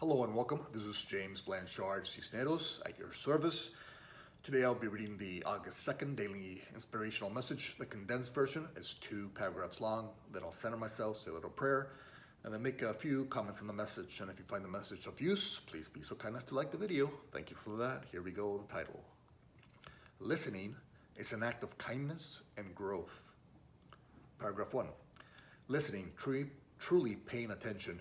Hello and welcome. This is James Blanchard Cisneros at your service. Today I'll be reading the August 2nd Daily Inspirational Message. The condensed version is 2 paragraphs long. Then I'll center myself, say a little prayer, and then make a few comments on the message. And if you find the message of use, please be so kind as to like the video. Thank you for that. Here we go, the title. Listening is an act of kindness and growth. Paragraph 1. Listening, truly paying attention,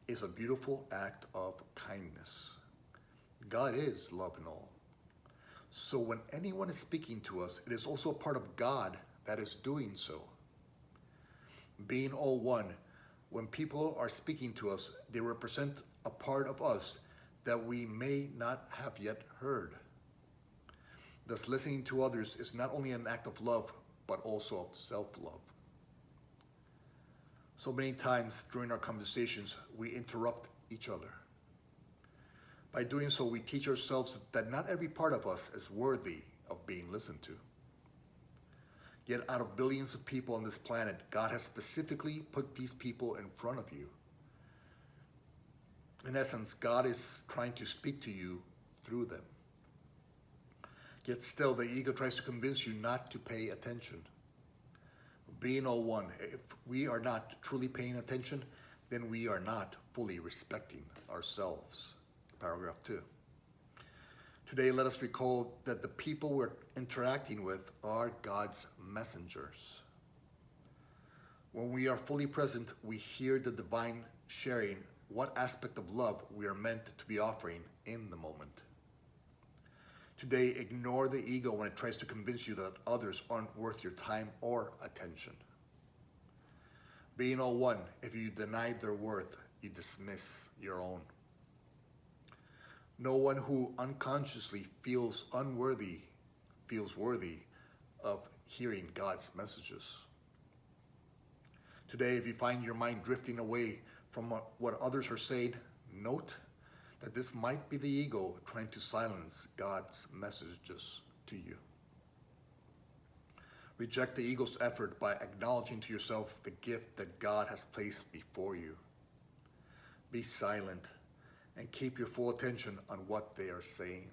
is a beautiful act of kindness. God is love and all. So when anyone is speaking to us, it is also a part of God that is doing so. Being all one, when people are speaking to us, they represent a part of us that we may not have yet heard. Thus, listening to others is not only an act of love, but also of self-love. So many times during our conversations, we interrupt each other. By doing so, we teach ourselves that not every part of us is worthy of being listened to. Yet out of billions of people on this planet, God has specifically put these people in front of you. In essence, God is trying to speak to you through them. Yet still, the ego tries to convince you not to pay attention. Being all one, if we are not truly paying attention, then we are not fully respecting ourselves. Paragraph 2. Today, let us recall that the people we're interacting with are God's messengers. When we are fully present, we hear the divine sharing what aspect of love we are meant to be offering in the moment. Today, ignore the ego when it tries to convince you that others aren't worth your time or attention. Being all one, if you deny their worth, you dismiss your own. No one who unconsciously feels unworthy feels worthy of hearing God's messages. Today, if you find your mind drifting away from what others are saying, note that this might be the ego trying to silence God's messages to you. Reject the ego's effort by acknowledging to yourself the gift that God has placed before you. Be silent and keep your full attention on what they are saying.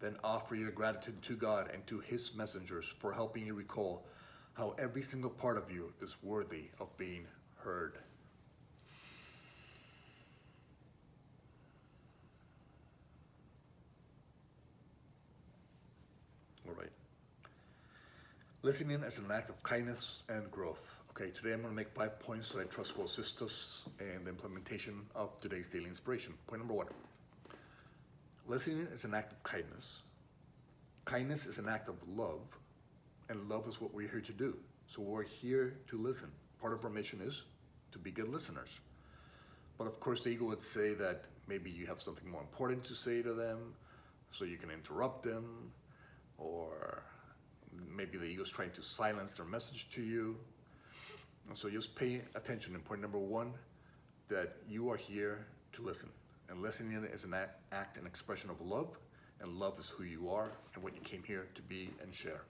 Then offer your gratitude to God and to His messengers for helping you recall how every single part of you is worthy of being heard. All right. Listening is an act of kindness and growth. Okay, today I'm going to make 5 points that I trust will assist us in the implementation of today's daily inspiration. Point number 1. Listening is an act of kindness. Kindness is an act of love, and love is what we're here to do. So we're here to listen. Part of our mission is to be good listeners. But of course, the ego would say that maybe you have something more important to say to them, so you can interrupt them, or maybe the ego is trying to silence their message to you. And so just pay attention in point number 1, that you are here to listen. And listening is an act and expression of love, and love is who you are and what you came here to be and share.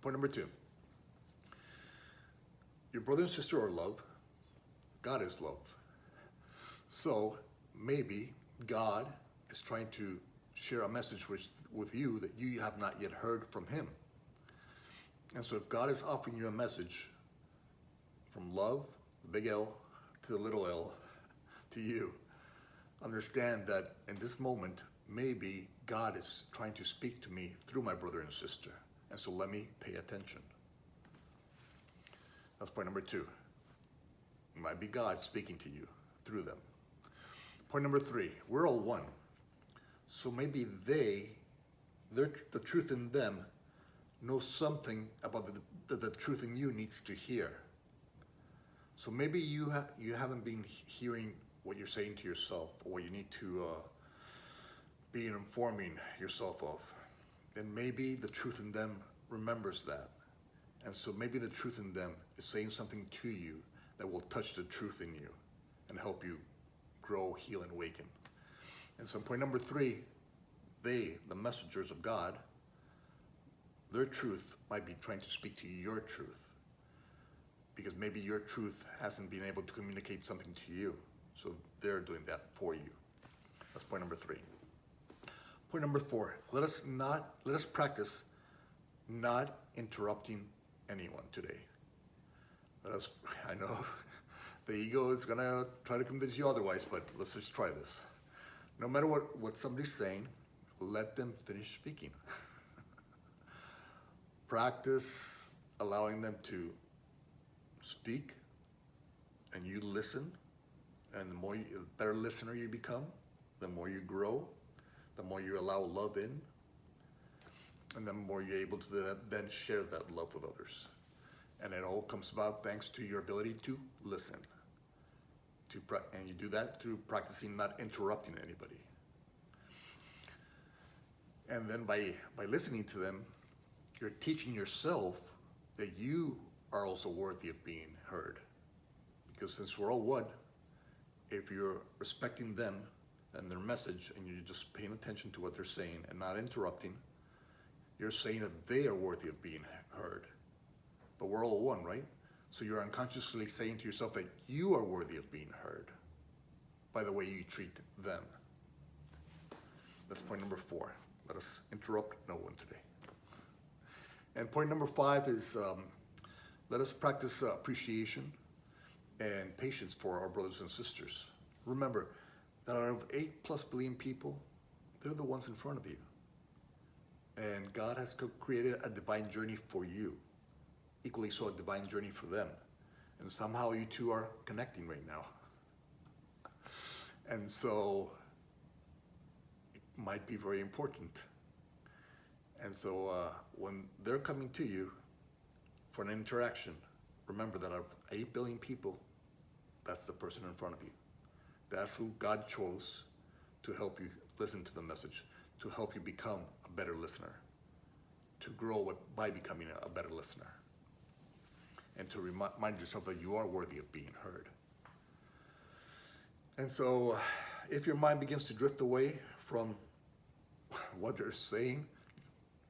Point number 2. Your brother and sister are love. God is love. So maybe God is trying to share a message with you that you have not yet heard from Him. And so if God is offering you a message from love, the big L, to the little l, to you, understand that in this moment, maybe God is trying to speak to me through my brother and sister. And so let me pay attention. That's point number 2. It might be God speaking to you through them. Point number 3, we're all one. So maybe the truth in them knows something about the truth in you needs to hear. So maybe you haven't been hearing what you're saying to yourself, or what you need to be informing yourself of. And maybe the truth in them remembers that. And so maybe the truth in them is saying something to you that will touch the truth in you and help you grow, heal, and awaken. And so point number 3, the messengers of God, their truth might be trying to speak to your truth, because maybe your truth hasn't been able to communicate something to you. So they're doing that for you. That's point number 3. Point number 4, let us practice not interrupting anyone today. I know the ego is gonna try to convince you otherwise, but let's just try this. No matter what somebody's saying, let them finish speaking. Practice allowing them to speak and you listen, and the better listener you become, the more you grow, the more you allow love in, and the more you're able to then share that love with others. And it all comes about thanks to your ability to listen. And you do that through practicing not interrupting anybody. And then by listening to them, you're teaching yourself that you are also worthy of being heard. Because since we're all one, if you're respecting them and their message and you're just paying attention to what they're saying and not interrupting, you're saying that they are worthy of being heard. But we're all one, right? So you're unconsciously saying to yourself that you are worthy of being heard by the way you treat them. That's point number 4. Let us interrupt no one today. And point number 5 is let us practice appreciation and patience for our brothers and sisters. Remember that out of 8+ billion people, they're the ones in front of you. And God has created a divine journey for you. Equally so, a divine journey for them. And somehow you two are connecting right now. And so it might be very important. And so when they're coming to you for an interaction, remember that out of 8 billion people, that's the person in front of you. That's who God chose to help you listen to the message, to help you become a better listener, to grow by becoming a better listener, and to remind yourself that you are worthy of being heard. And so if your mind begins to drift away from what they're saying,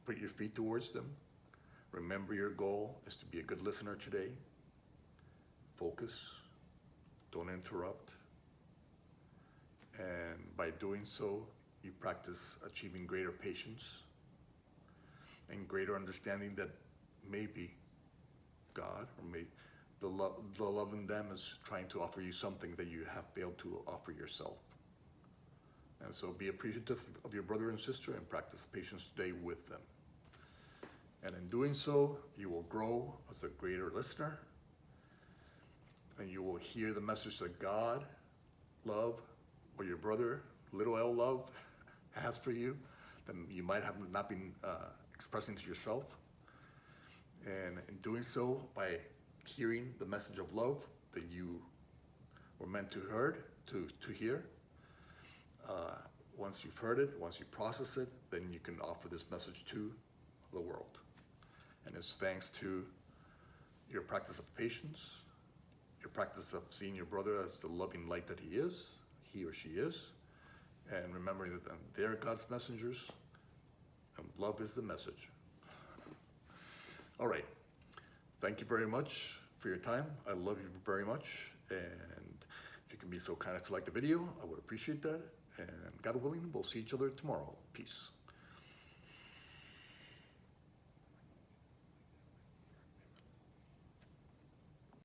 put your feet towards them. Remember your goal is to be a good listener today. Focus, don't interrupt. And by doing so, you practice achieving greater patience and greater understanding that maybe God or maybe the love in them is trying to offer you something that you have failed to offer yourself. And so be appreciative of your brother and sister and practice patience today with them. And in doing so, you will grow as a greater listener, and you will hear the message that God, love, or your brother, little L love, has for you that you might have not been expressing to yourself. And in doing so, by hearing the message of love that you were meant to hear, once you've heard it, once you process it, then you can offer this message to the world. And it's thanks to your practice of patience, your practice of seeing your brother as the loving light that he or she is, and remembering that they're God's messengers, and love is the message. All right. Thank you very much for your time. I love you very much. And if you can be so kind as to like the video, I would appreciate that. And God willing, we'll see each other tomorrow. Peace.